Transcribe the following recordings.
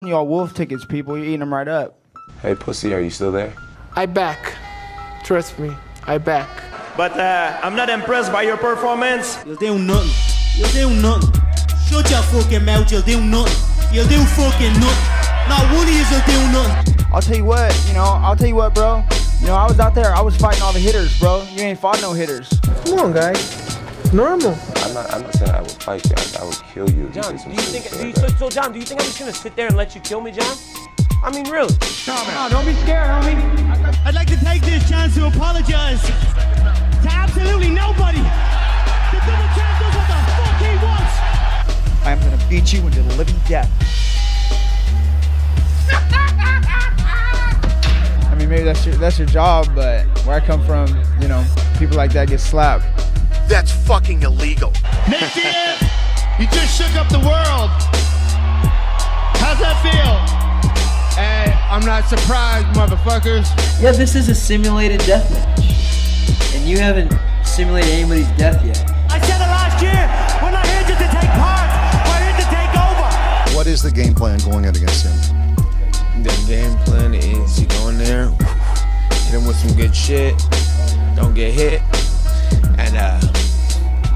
Y'all wolf tickets, people. You're eating them right up. Hey, pussy, are you still there? I back. Trust me, I back. But I'm not impressed by your performance. You'll do nothing. You'll do nothing. Shut your fucking mouth, you'll do nothing. You'll do fucking nothing. Not one of you will do nothing. I'll tell you what, bro. I was out there, I was fighting all the hitters, bro. You ain't fought no hitters. Come on, guys. It's normal. I'm not saying I would fight you. I would kill you. John, do you think I'm just gonna sit there and let you kill me, John? I mean, really? No, don't be scared, homie. I'd like to take this chance to apologize to absolutely nobody. The double champ does what the fuck he wants. I am gonna beat you into the living death. I mean, maybe that's your job, but where I come from, people like that get slapped. That's fucking illegal. Nick Diaz, you just shook up the world. How's that feel? Hey, I'm not surprised, motherfuckers. Yeah, this is a simulated death match. And you haven't simulated anybody's death yet. I said it last year. We're not here just to take part. We're here to take over. What is the game plan going in against him? The game plan is you go in there, hit him with some good shit, don't get hit, and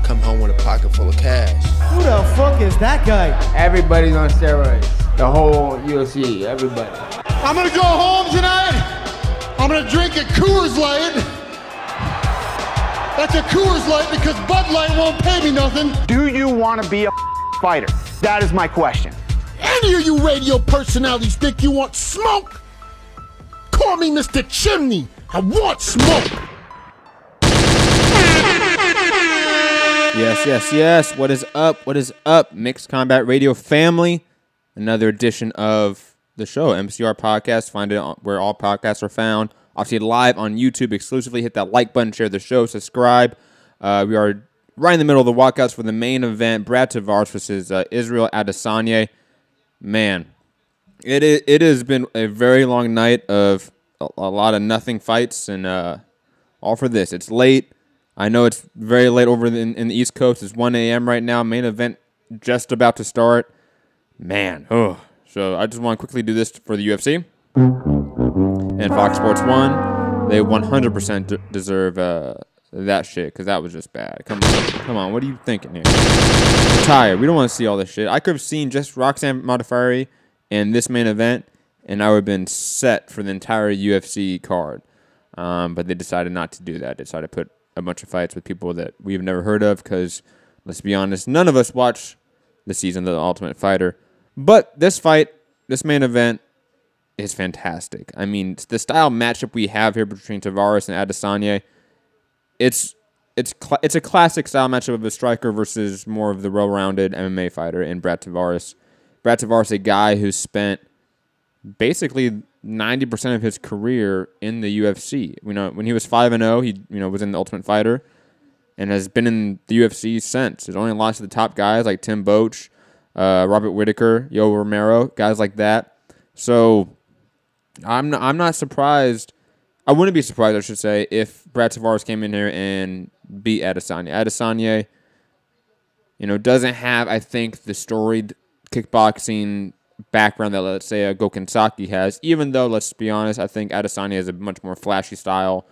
come home with a pocket full of cash. Who the fuck is that guy? Everybody's on steroids. The whole UFC, everybody. I'm gonna go home tonight. I'm gonna drink a Coors Light. That's a Coors Light because Bud Light won't pay me nothing. Do you want to be a fighter? That is my question. Any of you radio personalities think you want smoke? Call me Mr. Chimney. I want smoke. Yes. What is up? What is up, Mixed Combat Radio family? Another edition of the show, MCR Podcast. Find it where all podcasts are found. Obviously, live on YouTube exclusively. Hit that like button, share the show, subscribe. We are right in the middle of the walkouts for the main event. Brad Tavares versus Israel Adesanya. Man, it has been a very long night of a lot of nothing fights, and all for this. It's late. I know it's very late over in the East Coast. It's 1 a.m. right now. Main event just about to start. Man, so I just want to quickly do this for the UFC and Fox Sports 1. They 100% deserve that shit because that was just bad. Come on, what are you thinking here? We're tired. We don't want to see all this shit. I could have seen just Roxanne Modafferi and this main event, and I would have been set for the entire UFC card. But they decided not to do that. They decided to put a bunch of fights with people that we've never heard of because, let's be honest, none of us watch the season of The Ultimate Fighter. But this fight, this main event, is fantastic. I mean, the style matchup we have here between Tavares and Adesanya, it's a classic style matchup of a striker versus more of the well-rounded MMA fighter in Brad Tavares. Brad Tavares, a guy who spent basically 90% of his career in the UFC. When he was 5-0, he was in the Ultimate Fighter and has been in the UFC since. He's only lost to the top guys like Tim Boetsch, Robert Whittaker, Yo Romero, guys like that. So I'm not surprised. I wouldn't be surprised, I should say, if Brad Tavares came in here and beat Adesanya. Adesanya, doesn't have, I think, the storied kickboxing background that, let's say, a Gokhan Saki has, even though, let's be honest, I think Adesanya has a much more flashy style,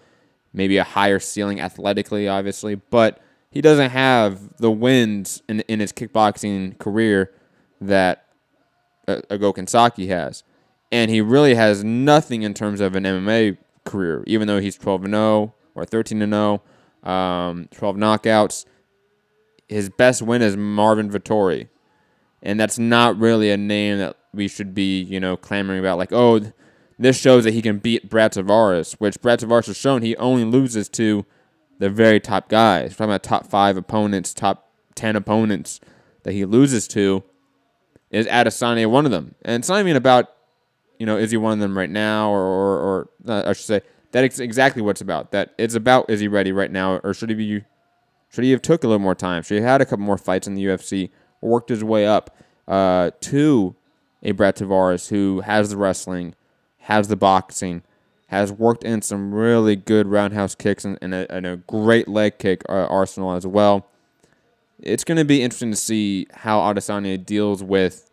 maybe a higher ceiling athletically, obviously, but he doesn't have the wins in his kickboxing career that a Gokhan Saki has. And he really has nothing in terms of an MMA career, even though he's 12-0 or 13-0, 12 knockouts. His best win is Marvin Vettori. And that's not really a name that we should be, clamoring about. Like, this shows that he can beat Brad Tavares, which Brad Tavares has shown he only loses to the very top guys. We're talking about top 5 opponents, top 10 opponents that he loses to. Is Adesanya one of them? And it's not even about, is he one of them right now, or I should say, that's exactly what it's about. That it's about, is he ready right now, or should he have took a little more time? Should he have had a couple more fights in the UFC, worked his way up to a Brad Tavares who has the wrestling, has the boxing, has worked in some really good roundhouse kicks and a great leg kick arsenal as well. It's going to be interesting to see how Adesanya deals with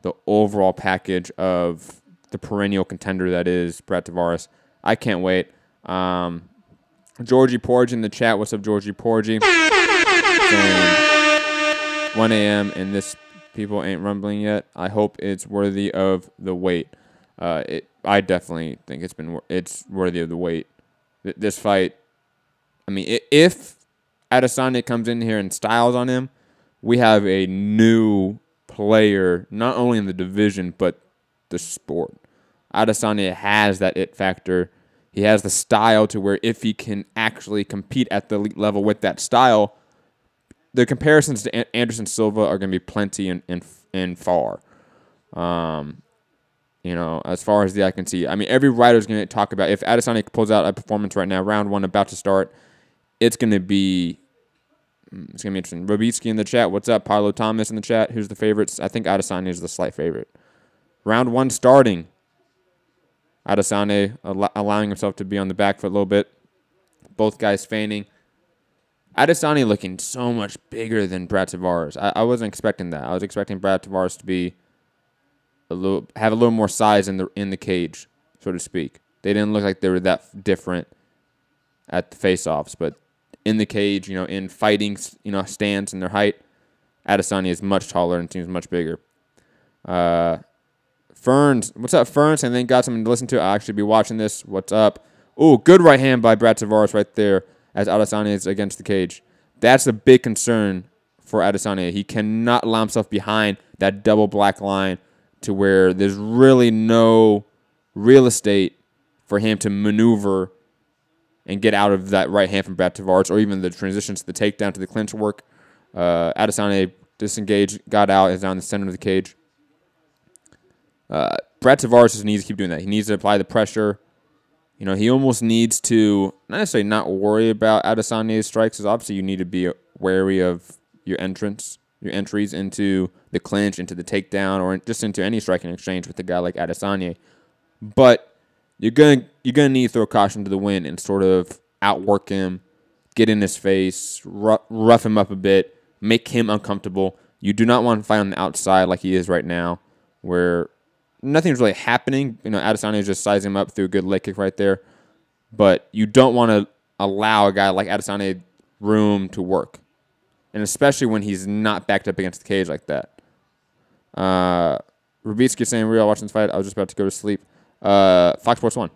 the overall package of the perennial contender that is Brad Tavares. I can't wait. Georgie Porgy in the chat. What's up, Georgie Porgy? Saying 1 a.m. and this people ain't rumbling yet. I hope it's worthy of the wait. I definitely think it's worthy of the wait. This fight, I mean, if Adesanya comes in here and styles on him, we have a new player, not only in the division, but the sport. Adesanya has that it factor. He has the style to where if he can actually compete at the elite level with that style, the comparisons to Anderson Silva are going to be plenty and far. As far as the eye can see. I mean, every writer's going to talk about if Adesanya pulls out a performance right now, round 1 about to start, it's going to be interesting. Robitsky in the chat. What's up? Paulo Thomas in the chat. Who's the favorites? I think Adesanya is the slight favorite. Round 1 starting. Adesanya allowing himself to be on the back foot a little bit. Both guys feigning. Adesanya looking so much bigger than Brad Tavares. I wasn't expecting that. I was expecting Brad Tavares to be have a little more size in the cage, so to speak. They didn't look like they were that different at the face-offs, but in the cage, in fighting, stance and their height, Adesanya is much taller and seems much bigger. Ferns, what's up, Ferns? And then got something to listen to. I'll actually be watching this. What's up? Oh, good right hand by Brad Tavares right there as Adesanya is against the cage. That's a big concern for Adesanya. He cannot allow himself behind that double black line to where there's really no real estate for him to maneuver and get out of that right hand from Brad Tavares, or even the transitions to the takedown to the clinch work. Adesanya disengaged, got out, is down the center of the cage. Brad Tavares just needs to keep doing that. He needs to apply the pressure. He almost needs to not necessarily not worry about Adesanya's strikes, because obviously you need to be wary of your entries into the clinch, into the takedown, or just into any striking exchange with a guy like Adesanya. But you're gonna need to throw caution to the wind and sort of outwork him, get in his face, rough him up a bit, make him uncomfortable. You do not want to fight on the outside like he is right now, where nothing's really happening. Adesanya is just sizing him up through a good leg kick right there. But you don't want to allow a guy like Adesanya room to work, and especially when he's not backed up against the cage like that. Rubitsky saying, "Real watching this fight. I was just about to go to sleep." Fox Sports 1.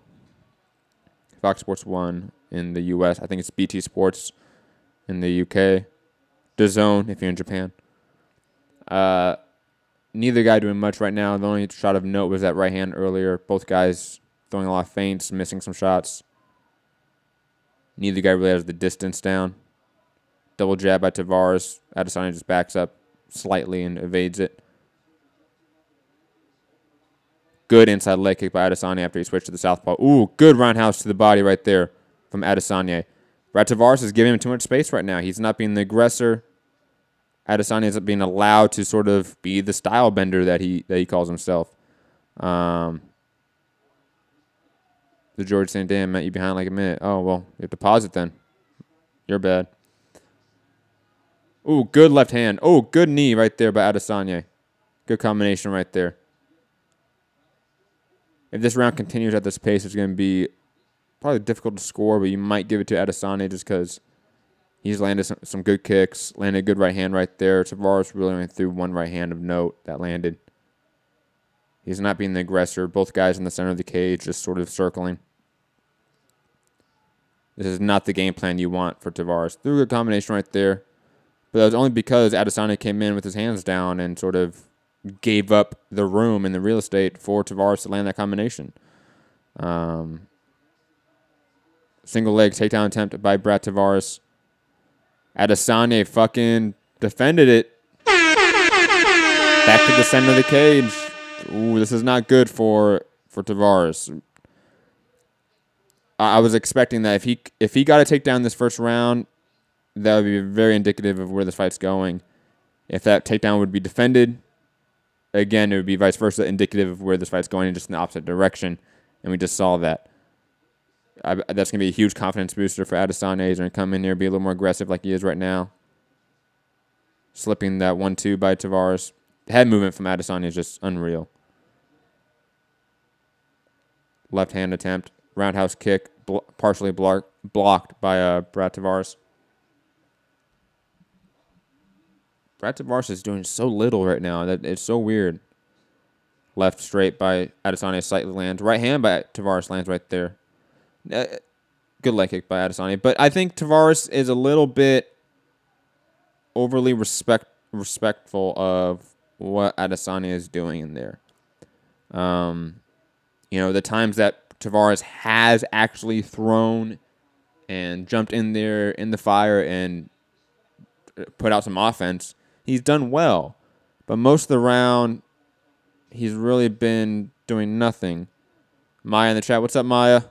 Fox Sports 1 in the U.S. I think it's BT Sports in the U.K. DAZN if you're in Japan. Neither guy doing much right now. The only shot of note was that right hand earlier. Both guys throwing a lot of feints, missing some shots. Neither guy really has the distance down. Double jab by Tavares. Adesanya just backs up slightly and evades it. Good inside leg kick by Adesanya after he switched to the southpaw. Ooh, good roundhouse to the body right there from Adesanya. Brad Tavares is giving him too much space right now. He's not being the aggressor. Adesanya isn't being allowed to sort of be the style bender that he calls himself. The George saying, "Damn, Matt, you behind like a minute." Oh, well, you have to pause it then. You're bad. Ooh, good left hand. Oh, good knee right there by Adesanya. Good combination right there. If this round continues at this pace, it's going to be probably difficult to score, but you might give it to Adesanya just because he's landed some good kicks, landed a good right hand right there. Tavares really only threw one right hand of note that landed. He's not being the aggressor. Both guys in the center of the cage just sort of circling. This is not the game plan you want for Tavares. Threw a good combination right there. But that was only because Adesanya came in with his hands down and sort of gave up the room and the real estate for Tavares to land that combination. Single leg takedown attempt by Brad Tavares. Adesanya fucking defended it. Back to the center of the cage. Ooh, this is not good for Tavares. I was expecting that if he got a takedown this first round, that would be very indicative of where this fight's going. If that takedown would be defended, again, it would be vice versa, indicative of where this fight's going in just in the opposite direction. And we just saw that. That's going to be a huge confidence booster for Adesanya. He's going to come in here, be a little more aggressive like he is right now. Slipping that 1-2 by Tavares. head movement from Adesanya is just unreal. Left hand attempt, roundhouse kick, partially blocked by Brad Tavares. Brad Tavares is doing so little right now that it's so weird. Left straight by Adesanya slightly lands. Right hand by Tavares lands right there. Good leg kick by Adesanya. But I think Tavares is a little bit overly respectful of what Adesanya is doing in there. The times that Tavares has actually thrown and jumped in there in the fire and put out some offense, he's done well. But most of the round, he's really been doing nothing. Maya in the chat. What's up, Maya?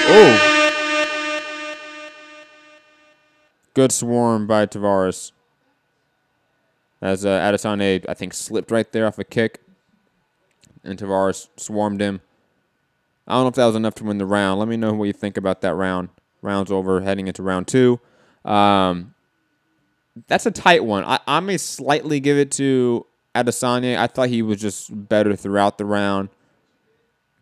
Oh. Good swarm by Tavares. As Adesanya, I think, slipped right there off a kick. And Tavares swarmed him. I don't know if that was enough to win the round. Let me know what you think about that round. Round's over, heading into round 2. That's a tight one. I may slightly give it to Adesanya. I thought he was just better throughout the round.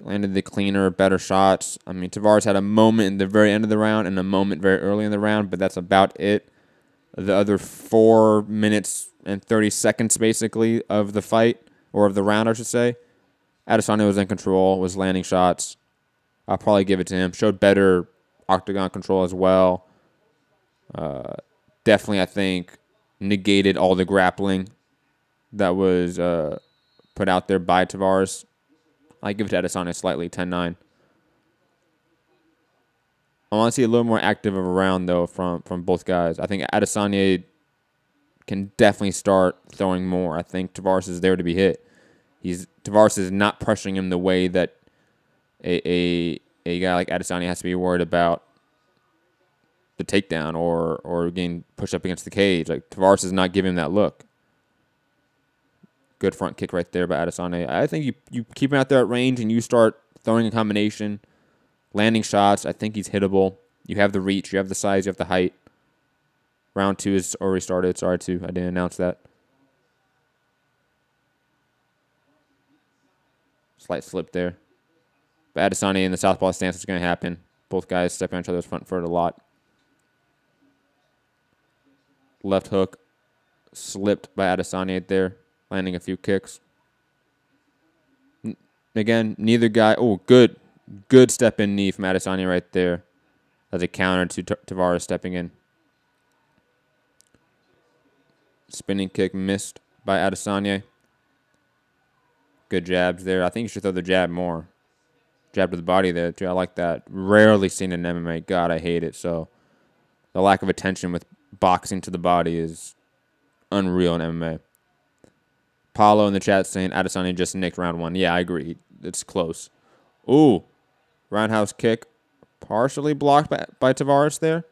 Landed the cleaner, better shots. I mean, Tavares had a moment in the very end of the round and a moment very early in the round, but that's about it. The other 4 minutes and 30 seconds, basically, of the fight, or of the round, I should say, Adesanya was in control, was landing shots. I'll probably give it to him. Showed better octagon control as well. Definitely, I think, negated all the grappling that was put out there by Tavares. I give it to Adesanya slightly, 10-9. I want to see a little more active of a round, though, from both guys. I think Adesanya can definitely start throwing more. I think Tavares is there to be hit. Tavares is not pressuring him the way that a guy like Adesanya has to be worried about the takedown or getting pushed up against the cage. Like, Tavares is not giving him that look. Good front kick right there by Adesanya. I think you keep him out there at range and you start throwing a combination, landing shots. I think he's hittable. You have the reach, you have the size, you have the height. Round 2 is already started. Sorry, I didn't announce that. Slight slip there. But Adesanya in the southpaw stance is going to happen. Both guys stepping on each other's front foot a lot. Left hook slipped by Adesanya there, landing a few kicks. Again, neither guy. Oh, good step in knee from Adesanya right there as a counter to Tavares stepping in. Spinning kick missed by Adesanya. Good jabs there. I think you should throw the jab more. Jab to the body there, too. I like that. Rarely seen in MMA. God, I hate it. So the lack of attention with boxing to the body is unreal in MMA. Paulo in the chat saying Adesanya just nicked round 1. Yeah, I agree. It's close. Ooh. Roundhouse kick. Partially blocked by Tavares there.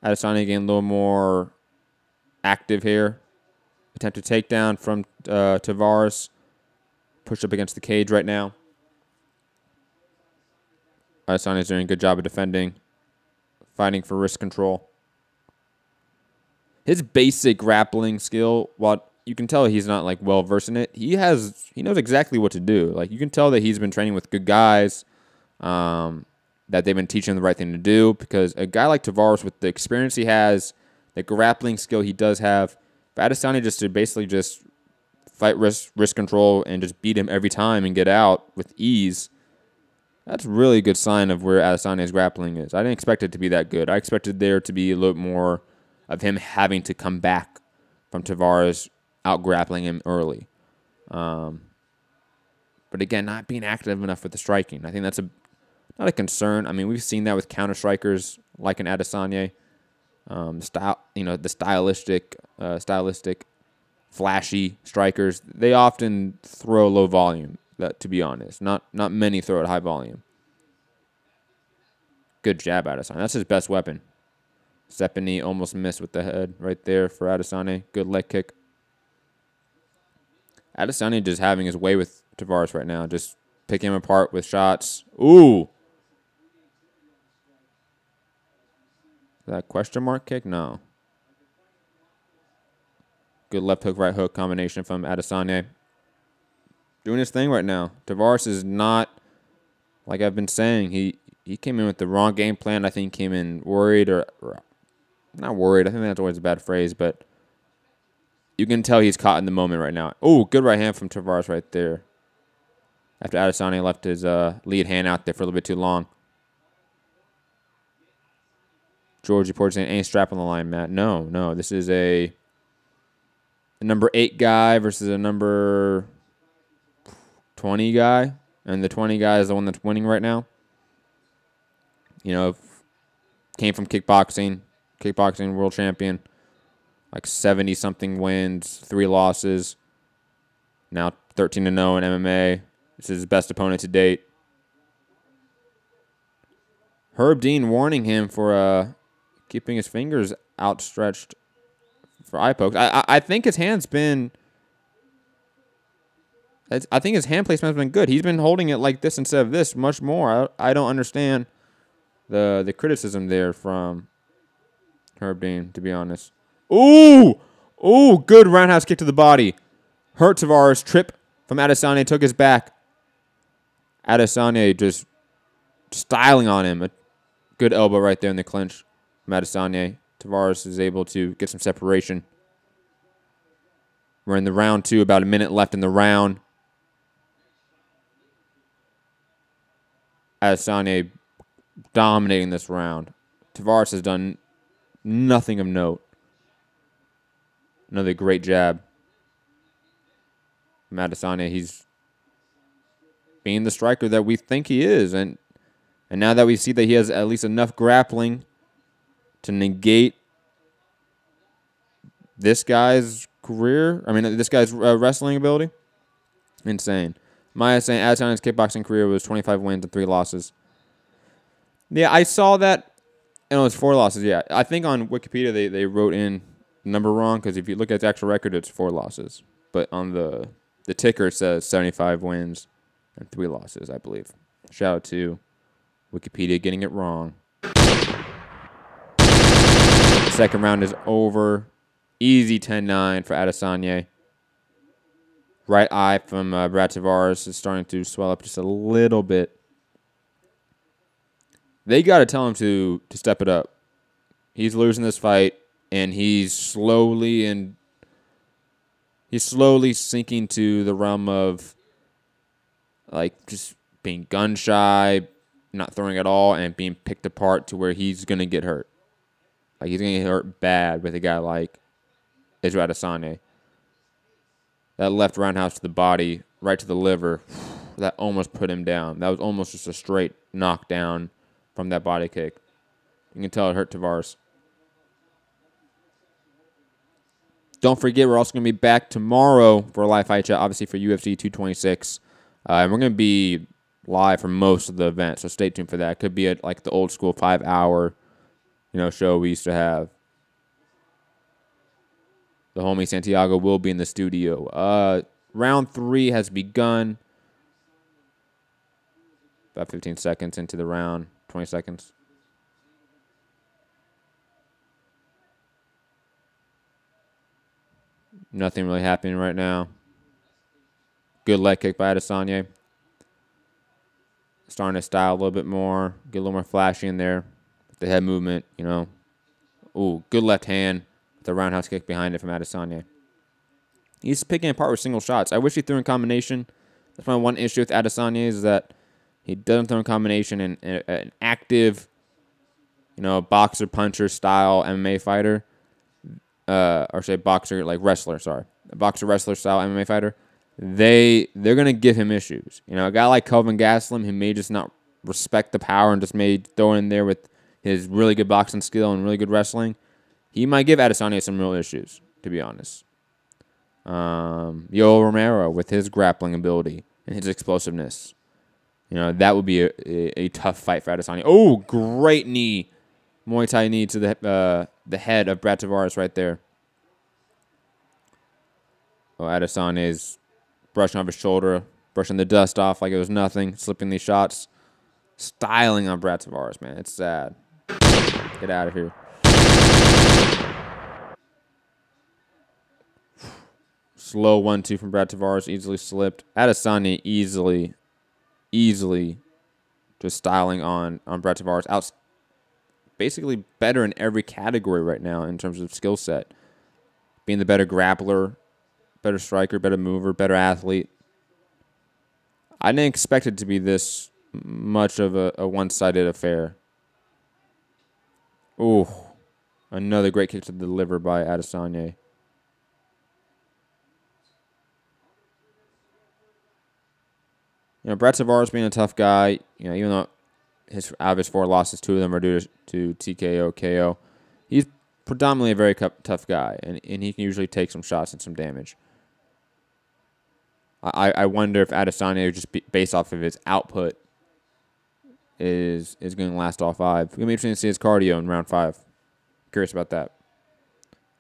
Adesanya getting a little more active here. Attempted takedown from Tavares. Pushed up against the cage right now. Adesanya's doing a good job of defending. Fighting for wrist control. His basic grappling skill, while you can tell he's not like well versed in it, he knows exactly what to do. Like, you can tell that he's been training with good guys, that they've been teaching him the right thing to do, because a guy like Tavares, with the experience he has, the grappling skill he does have, for Adesanya just to basically just fight wrist control and just beat him every time and get out with ease, that's a really good sign of where Adesanya's grappling is. I didn't expect it to be that good. I expected there to be a little more of him having to come back from Tavares out-grappling him early. But again, not being active enough with the striking. I think that's not a concern. I mean, we've seen that with counter-strikers like an Adesanya. The stylistic, flashy strikers, they often throw low volume, to be honest. Not many throw at high volume. Good jab, Adesanya. That's his best weapon. Stepping knee almost missed with the head right there for Adesanya. Good leg kick. Adesanya just having his way with Tavares right now. Just picking him apart with shots. Ooh. That question mark kick? No. Good left hook, right hook combination from Adesanya. Doing his thing right now. Tavares is not, like I've been saying, he came in with the wrong game plan. I think he came in worried or not worried. I think that's always a bad phrase, but you can tell he's caught in the moment right now. Oh, good right hand from Tavares right there. After Adesanya left his lead hand out there for a little bit too long. Georgie Porter saying, ain't strap on the line, Matt. No. This is a number 8 guy versus a number 20 guy. And the 20 guy is the one that's winning right now. You know, came from kickboxing world champion. Like 70-something wins, 3 losses. Now 13-0 in MMA. This is his best opponent to date. Herb Dean warning him for keeping his fingers outstretched for eye pokes. I think his hand's been... I think his hand placement has been good. He's been holding it like this instead of this much more. I don't understand the criticism there from Herb Dean, to be honest. Ooh, good roundhouse kick to the body. Hurt Tavares. Trip from Adesanya. Took his back. Adesanya just styling on him. A good elbow right there in the clinch from Adesanya. Tavares is able to get some separation. We're in the round 2. About a minute left in the round. Adesanya dominating this round. Tavares has done nothing of note. Another great jab from Adesanya. He's being the striker that we think he is. And now that we see that he has at least enough grappling to negate this guy's career, this guy's wrestling ability, insane. Maya saying Adesanya's kickboxing career was 25 wins and 3 losses. Yeah, I saw that, and it was 4 losses. Yeah, I think on Wikipedia they wrote in the number wrong, because if you look at the actual record, it's 4 losses. But on the ticker, it says 75 wins and 3 losses, I believe. Shout out to Wikipedia getting it wrong. The second round is over. Easy 10-9 for Adesanya. Right eye from Brad Tavares is starting to swell up just a little bit. They got to tell him to step it up. He's losing this fight, and he's slowly sinking to the realm of like just being gun shy, not throwing at all, and being picked apart to where he's gonna get hurt. Like he's gonna get hurt bad with a guy like Israel Adesanya. That left roundhouse to the body, right to the liver, that almost put him down. That was almost just a straight knockdown from that body kick. You can tell it hurt Tavares. Don't forget, we're also going to be back tomorrow for a live fight chat, obviously for UFC 226. And we're going to be live for most of the event, so stay tuned for that. It could be like the old school 5-hour, show we used to have. The homie Santiago will be in the studio. Round 3 has begun. About 15 seconds into the round. 20 seconds. Nothing really happening right now. Good leg kick by Adesanya. Starting to style a little bit more. Get a little more flashy in there. With the head movement, Ooh, good left hand. The roundhouse kick behind it from Adesanya. He's picking apart with single shots. I wish he threw in combination. That's my one issue with Adesanya is that he doesn't throw in combination in an active, boxer puncher style MMA fighter, or say boxer like wrestler. Sorry, a boxer wrestler style MMA fighter. They're gonna give him issues. A guy like Kelvin Gastelum, who may just not respect the power and just may throw in there with his really good boxing skill and really good wrestling. He might give Adesanya some real issues, to be honest. Yoel Romero with his grappling ability and his explosiveness. That would be a tough fight for Adesanya. Oh, great knee. Muay Thai knee to the head of Brad Tavares right there. Oh, Adesanya is brushing off his shoulder, brushing the dust off like it was nothing, slipping these shots. Styling on Brad Tavares, man. It's sad. Get out of here. Slow 1-2 from Brad Tavares, easily slipped. Adesanya easily just styling on Brad Tavares. Basically better in every category right now in terms of skill set. Being the better grappler, better striker, better mover, better athlete. I didn't expect it to be this much of a one-sided affair. Ooh, another great kick to the liver by Adesanya. Brad Tavares being a tough guy, even though out of his 4 losses, 2 of them are due to TKO, KO, he's predominantly a very tough guy, and he can usually take some shots and some damage. I wonder if Adesanya, just based off of his output, is going to last all 5. It's going to be interesting to see his cardio in round 5. Curious about that.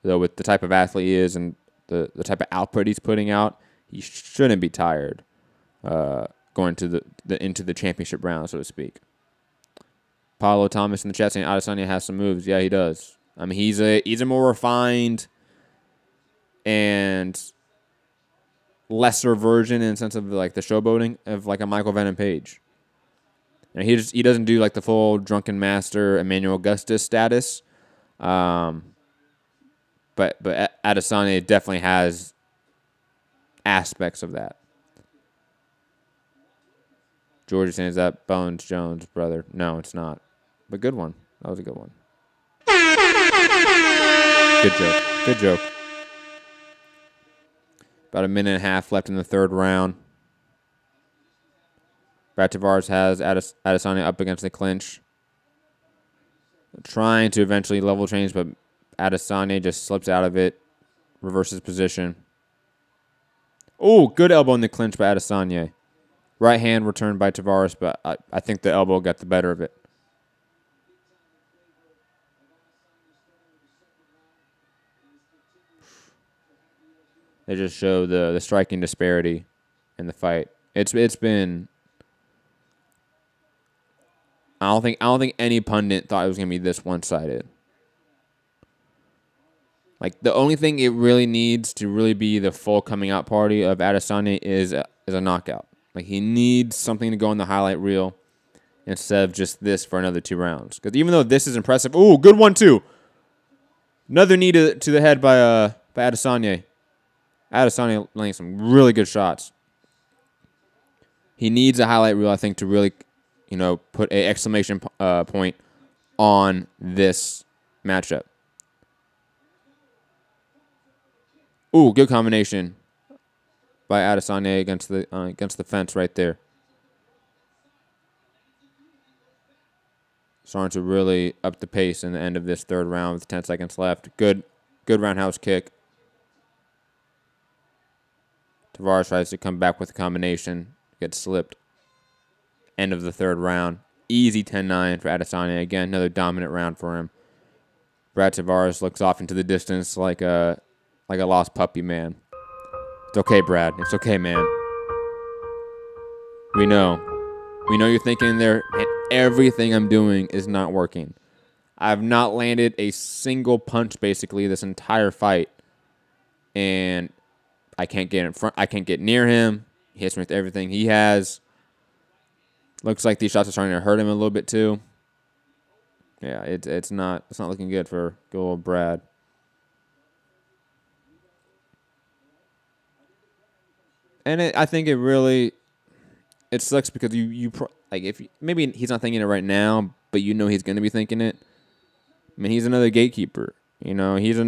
Though with the type of athlete he is and the type of output he's putting out, he shouldn't be tired going to into the championship round, so to speak. Paulo Thomas in the chat saying Adesanya has some moves. Yeah, he does. I mean, he's a more refined and lesser version in the sense of like the showboating of like a Michael Venom Page. And he doesn't do like the full drunken master Emmanuel Augustus status. But Adesanya definitely has aspects of that. George is saying, is that Bones Jones, brother? No, it's not. But good one. That was a good one. Good joke. Good joke. About a minute and a half left in the 3rd round. Brad Tavares has Adesanya up against the clinch. Trying to eventually level change, but Adesanya just slips out of it. Reverses position. Oh, good elbow in the clinch by Adesanya. Right hand returned by Tavares, but I think the elbow got the better of it. They just show the striking disparity in the fight. It's been. I don't think any pundit thought it was gonna be this one-sided. Like the only thing it really needs to really be the full coming out party of Adesanya is a knockout. Like he needs something to go in the highlight reel instead of just this for another 2 rounds. Because even though this is impressive, ooh, good one too. Another knee to the head by Adesanya. Adesanya laying some really good shots. He needs a highlight reel, I think, to really, put an exclamation point on this matchup. Ooh, good combination by Adesanya against the fence right there. Starting to really up the pace in the end of this 3rd round with 10 seconds left. Good roundhouse kick. Tavares tries to come back with a combination. Gets slipped. End of the 3rd round. Easy 10-9 for Adesanya. Again, another dominant round for him. Brad Tavares looks off into the distance like a lost puppy, man. It's okay, Brad. It's okay, man. We know you're thinking in there, and everything I'm doing is not working. I've not landed a single punch, basically, this entire fight. And I can't get in front. I can't get near him. He hits me with everything he has. Looks like these shots are starting to hurt him a little bit too. Yeah, it's not looking good for good old Brad. And I think it sucks because maybe he's not thinking it right now, but he's going to be thinking it. I mean, he's another gatekeeper. He's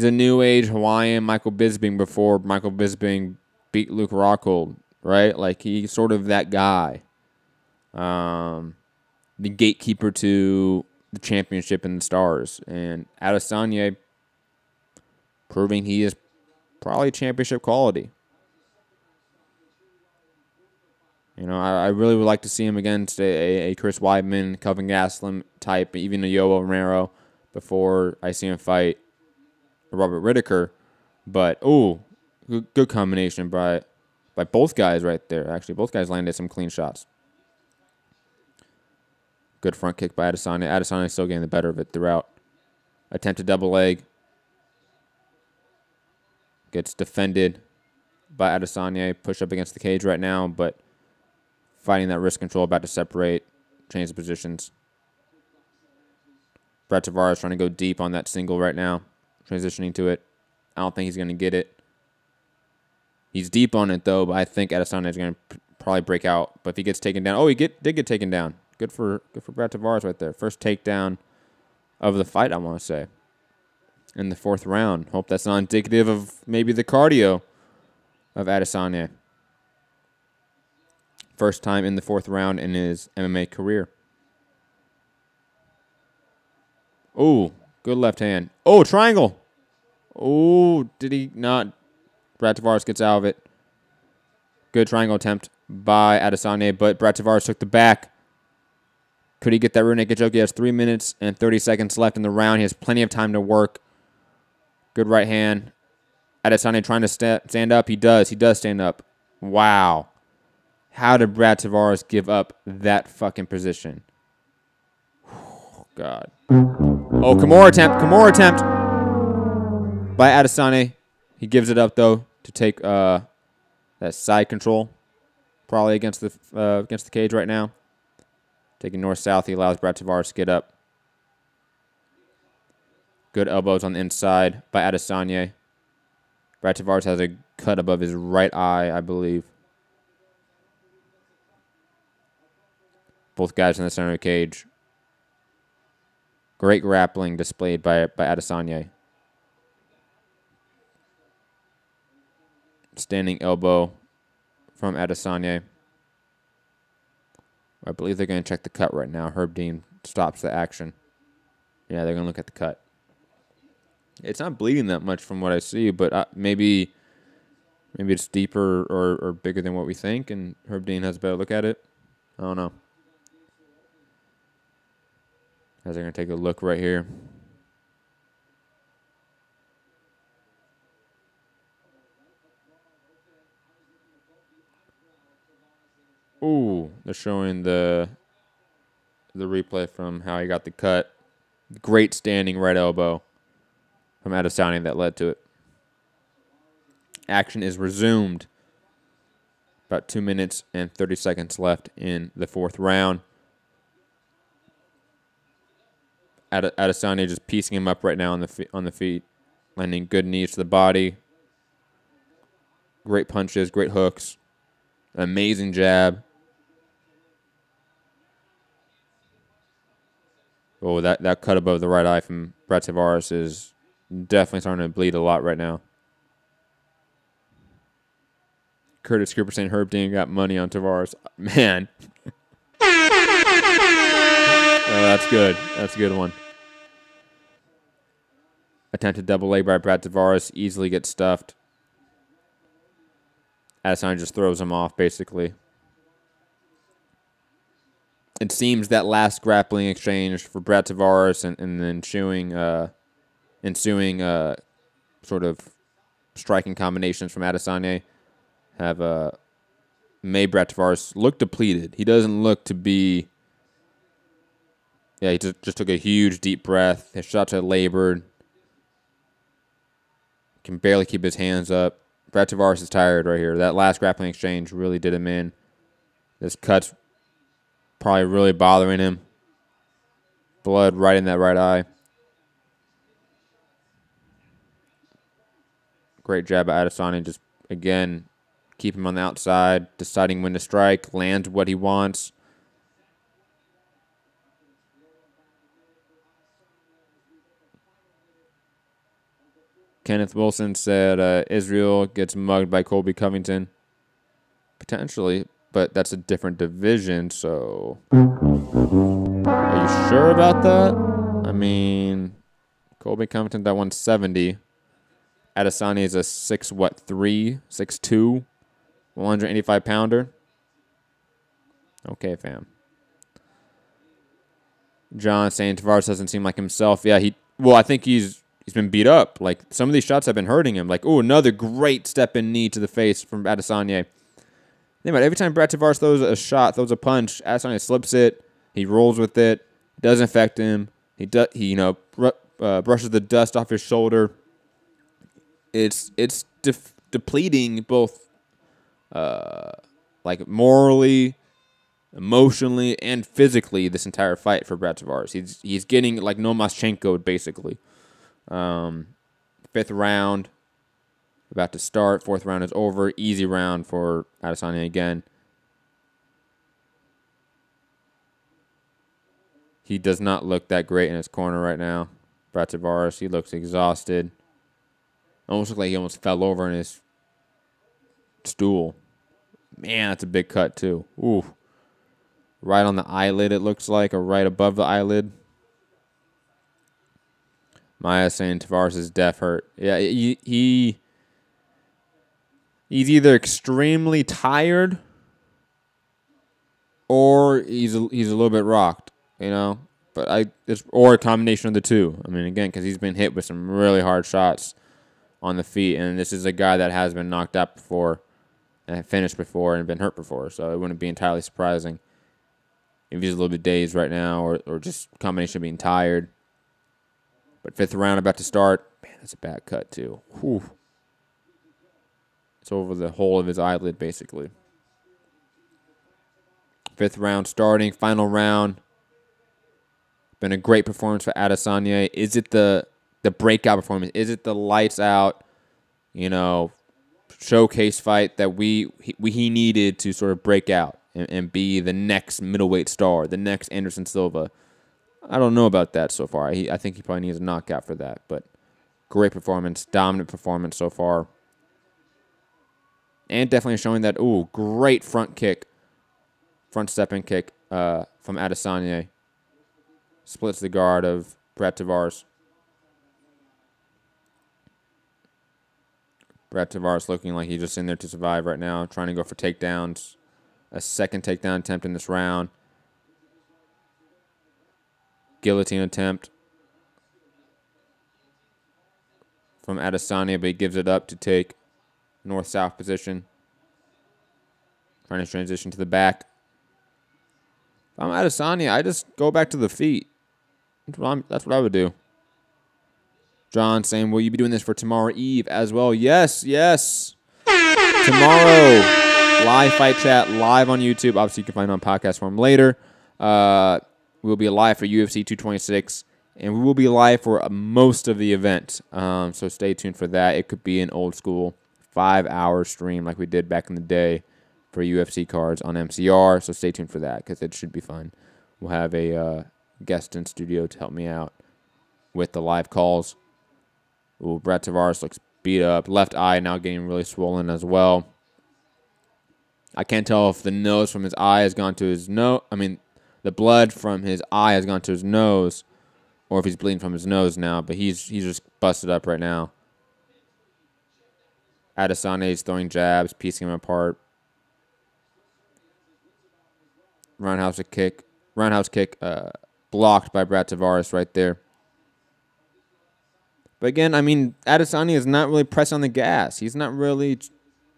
a new age Hawaiian Michael Bisping before Michael Bisping beat Luke Rockhold, right? Like he's sort of that guy. The gatekeeper to the championship and the stars. And Adesanya proving he is probably championship quality. I really would like to see him against a Chris Weidman, Kelvin Gastelum type, even a Yoel Romero before I see him fight Robert Whittaker. But, good combination by both guys right there. Actually, both guys landed some clean shots. Good front kick by Adesanya. Adesanya still getting the better of it throughout. Attempted double leg. Gets defended by Adesanya. Push up against the cage right now, but fighting that wrist control, about to separate, change the positions. Brett Tavares trying to go deep on that single right now, transitioning to it. I don't think he's going to get it. He's deep on it, though, but I think Adesanya is going to probably break out. But if he gets taken down... Oh, he did get taken down. Good for Brett Tavares right there. First takedown of the fight, I want to say, in the 4th round. Hope that's not indicative of maybe the cardio of Adesanya. First time in the 4th round in his MMA career. Oh, good left hand. Oh, triangle. Oh, did he not? Brett Tavares gets out of it. Good triangle attempt by Adesanya, but Brett Tavares took the back. Could he get that rear naked choke? He has 3 minutes and 30 seconds left in the round. He has plenty of time to work. Good right hand. Adesanya trying to stand up. He does. He does stand up. Wow. How did Brett Tavares give up that fucking position? God. Oh, Kimura attempt by Adesanya. He gives it up, though, to take that side control. Probably against the cage right now. Taking north-south, he allows Brett Tavares to get up. Good elbows on the inside by Adesanya. Brett Tavares has a cut above his right eye, I believe. Both guys in the center of the cage. Great grappling displayed by Adesanya. Standing elbow from Adesanya. I believe they're going to check the cut right now. Herb Dean stops the action. Yeah, they're going to look at the cut. It's not bleeding that much from what I see, but maybe it's deeper or bigger than what we think, and Herb Dean has a better look at it. I don't know. As they're going to take a look right here. Ooh, they're showing the replay from how he got the cut. Great standing right elbow from Adesanya that led to it. Action is resumed. About 2 minutes and 30 seconds left in the 4th round. Adesanya just piecing him up right now on the feet, landing good knees to the body. Great punches, great hooks, amazing jab. Oh, that cut above the right eye from Brett Tavares is definitely starting to bleed a lot right now. Curtis Cooper saying Herb Dean got money on Tavares. Man. Oh, that's good. That's a good one. Attempted double leg by Brett Tavares. Easily gets stuffed. Adesanya just throws him off, basically. It seems that last grappling exchange for Brett Tavares and then ensuing sort of striking combinations from Adesanya have made Brett Tavares look depleted. He doesn't look to be... Yeah, he just took a huge deep breath. His shots are labored. Can barely keep his hands up. Brett Tavares is tired right here. That last grappling exchange really did him in. This cut's probably really bothering him. Blood right in that right eye. Great jab by Adesanya. Just, again, keep him on the outside. Deciding when to strike. Lands what he wants. Kenneth Wilson said Israel gets mugged by Colby Covington. Potentially, but that's a different division, so... Are you sure about that? I mean, Colby Covington's at 170. Adesanya is a 6'3", 6'2", 185-pounder. Okay, fam. John saying Tavares doesn't seem like himself. Yeah, I think he's been beat up. Like, some of these shots have been hurting him. Like, oh, another great step-in knee to the face from Adesanya. Think about it. Every time Brett Tavares throws a shot, throws a punch, Adesanya slips it. He rolls with it. It doesn't affect him. He brushes the dust off his shoulder. It's depleting both, like morally, emotionally, and physically this entire fight for Brad Tavares. He's getting like Lomachenko basically. 5th round about to start. 4th round is over. Easy round for Adesanya again. He does not look that great in his corner right now. Brad Tavares, he looks exhausted. Almost looked like he almost fell over in his stool. Man, that's a big cut too. Ooh. Right on the eyelid, it looks like, or right above the eyelid. Maya saying Tavares' death hurt. Yeah, he's either extremely tired or he's a little bit rocked, you know. But or a combination of the two. I mean, again, because he's been hit with some really hard shots on the feet, and this is a guy that has been knocked out before and finished before and been hurt before, so it wouldn't be entirely surprising if he's a little bit dazed right now or just a combination of being tired. But 5th round about to start. Man, that's a bad cut too. Whew. It's over the whole of his eyelid, basically. 5th round starting, final round. Been a great performance for Adesanya. Is it the breakout performance? Is it the lights out, showcase fight that he needed to sort of break out and be the next middleweight star, the next Anderson Silva? I don't know about that so far. I think he probably needs a knockout for that. But great performance, dominant performance so far. And definitely showing that, great front stepping kick from Adesanya. Splits the guard of Brad Tavares. Brad Tavares looking like he's just in there to survive right now, trying to go for takedowns. A second takedown attempt in this round. Guillotine attempt from Adesanya, but he gives it up to take north-south position. Trying to transition to the back. If I'm Adesanya, I just go back to the feet. That's what I would do. John saying, will you be doing this for tomorrow Eve as well? Yes. Tomorrow, live fight chat, live on YouTube. Obviously, you can find it on podcast form later. We'll be live for UFC 226, and we will be live for most of the event. So stay tuned for that. It could be an old school 5-hour stream like we did back in the day for UFC cards on MCR. So stay tuned for that because it should be fun. We'll have a guest in studio to help me out with the live calls. Ooh, Brad Tavares looks beat up. Left eye now getting really swollen as well. I can't tell if the nose from his eye has gone to his nose. The blood from his eye has gone to his nose, or if he's bleeding from his nose now. But he's just busted up right now. Adesanya is throwing jabs, piecing him apart. Roundhouse kick, blocked by Brad Tavares right there. But again, Adesanya is not really pressing on the gas. He's not really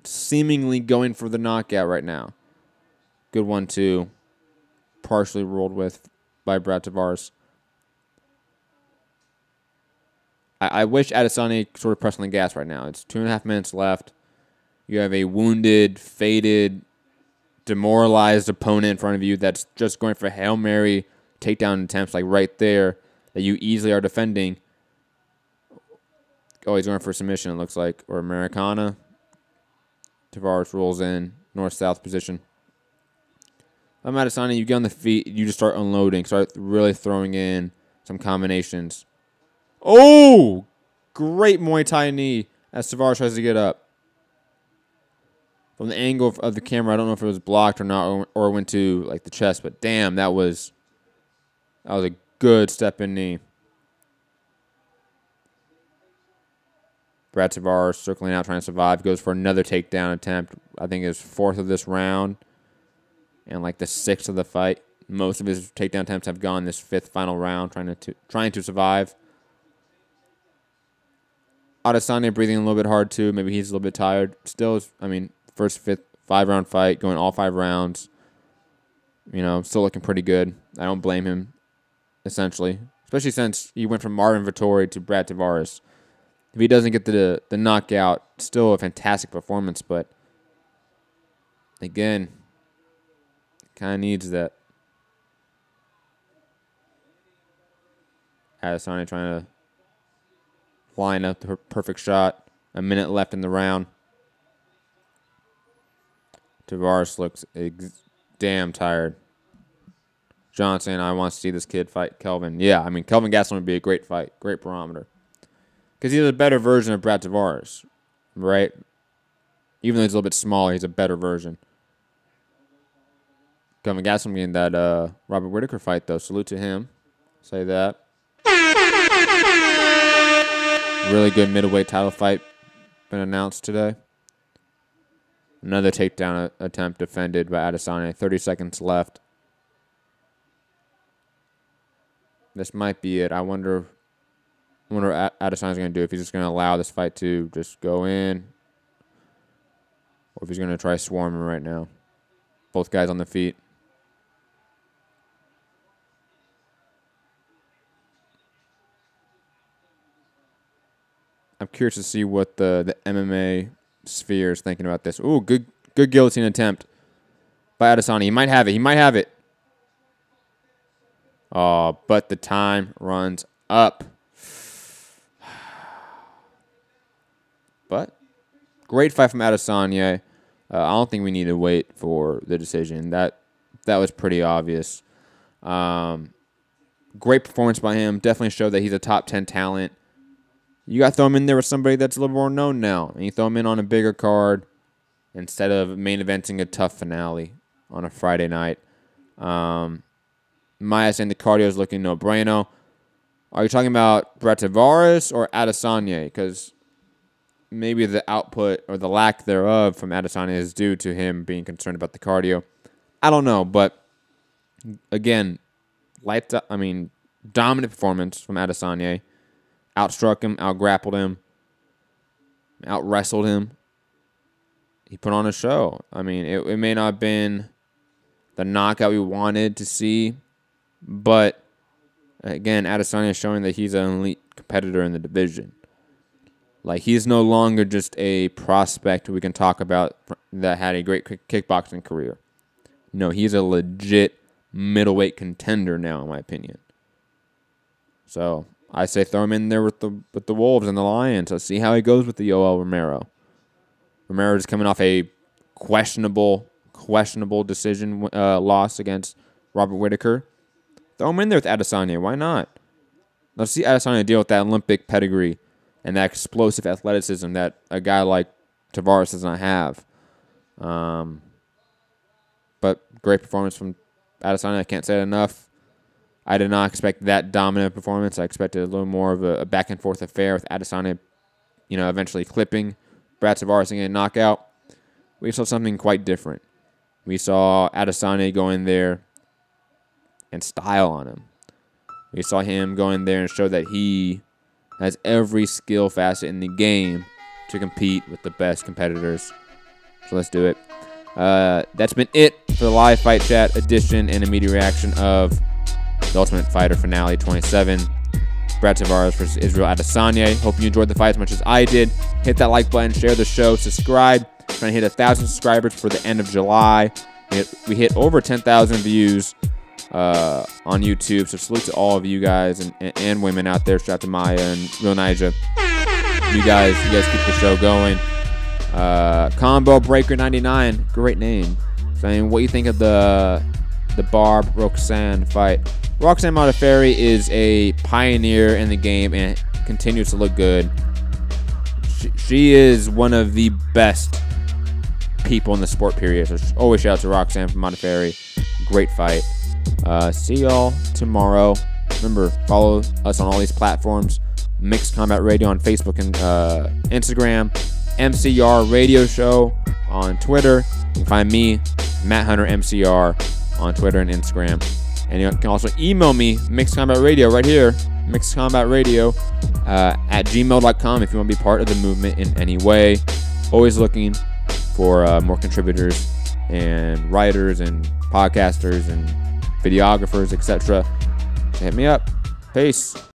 seemingly going for the knockout right now. Good 1-2. Partially rolled with by Brad Tavares. I wish Adesanya sort of pressed on the gas right now. It's 2.5 minutes left. You have a wounded, faded, demoralized opponent in front of you that's just going for Hail Mary takedown attempts like right there that you easily are defending. Oh, he's going for a submission, it looks like, or Americana. Tavares rolls in, north-south position. I'm Adesanya, you get on the feet, you just start unloading, start really throwing in some combinations. Oh! Great Muay Thai knee as Tavares tries to get up. From the angle of the camera, I don't know if it was blocked or not, or went to like the chest, but damn, that was a good step-in knee. Brad Tavares circling out, trying to survive, goes for another takedown attempt. I think it's 4th of this round and like the 6th of the fight. Most of his takedown attempts have gone this 5th final round, trying to survive. Adesanya breathing a little bit hard too. Maybe he's a little bit tired. Still, first 5-round fight, going all 5 rounds. Still looking pretty good. I don't blame him, essentially. Especially since he went from Marvin Vettori to Brad Tavares. If he doesn't get the knockout, still a fantastic performance, but again, kind of needs that. Adesanya trying to line up the perfect shot. A minute left in the round. Tavares looks damn tired. John saying, I want to see this kid fight Kelvin. Yeah, I mean, Kelvin Gastelum would be a great fight. Great barometer. Because he's a better version of Brad Tavares, right? Even though he's a little bit smaller, he's a better version. Kelvin Gastelum getting that Robert Whittaker fight, though. Salute to him. Say that. Really good middleweight title fight been announced today. Another takedown attempt defended by Adesanya. 30 seconds left. This might be it. I wonder what Adesanya's going to do. If he's just going to allow this fight to just go in, or if he's going to try swarming right now. Both guys on the feet. I'm curious to see what the MMA sphere is thinking about this. Ooh, good guillotine attempt by Adesanya. He might have it. Oh, but the time runs up. But great fight from Adesanya. I don't think we need to wait for the decision. That was pretty obvious. Great performance by him. Definitely showed that he's a top 10 talent. You got to throw him in there with somebody that's a little more known now. And you throw him in on a bigger card instead of main eventing a tough finale on a Friday night. Maya saying the cardio is looking no-brainer. Are you talking about Brett Tavares or Adesanya? Because maybe the output or the lack thereof from Adesanya is due to him being concerned about the cardio. I don't know, but again, dominant performance from Adesanya. Outstruck him, outgrappled him, outwrestled him. He put on a show. I mean, it may not have been the knockout we wanted to see, but again, Adesanya is showing that he's an elite competitor in the division. Like, he's no longer just a prospect we can talk about that had a great kickboxing career. No, he's a legit middleweight contender now, in my opinion. So I say throw him in there with the Wolves and the Lions. Let's see how he goes with the Yoel Romero. Romero is coming off a questionable decision loss against Robert Whittaker. Throw him in there with Adesanya. Why not? Let's see Adesanya deal with that Olympic pedigree and that explosive athleticism that a guy like Tavares does not have. But great performance from Adesanya. I can't say it enough. I did not expect that dominant performance. I expected a little more of a back and forth affair with Adesanya, eventually clipping Brad Tavares and getting a knockout. We saw something quite different. We saw Adesanya go in there and style on him. We saw him go in there and show that he has every skill facet in the game to compete with the best competitors. So let's do it. That's been it for the live fight chat edition and immediate reaction of The Ultimate Fighter Finale 27. Brad Tavares versus Israel Adesanya. Hope you enjoyed the fight as much as I did. Hit that like button, share the show, subscribe. Trying to hit 1,000 subscribers for the end of July. We hit over 10,000 views on YouTube. So salute to all of you guys and women out there. Shout out to Maya and Real Nija. You guys keep the show going. Combo Breaker 99, great name. Saying what you think of the Barb Roxanne fight. Roxanne Modafferi is a pioneer in the game and continues to look good. She is one of the best people in the sport, period. So always shout out to Roxanne Modafferi. Great fight. See y'all tomorrow. Remember, follow us on all these platforms. Mixed Combat Radio on Facebook and Instagram. MCR Radio Show on Twitter. You can find me, Matt Hunter MCR, on Twitter and Instagram. And you can also email me, Mixed Combat Radio, right here, Mixed Combat Radio at gmail.com if you want to be part of the movement in any way. Always looking for more contributors and writers and podcasters and videographers, etc. Hit me up. Peace.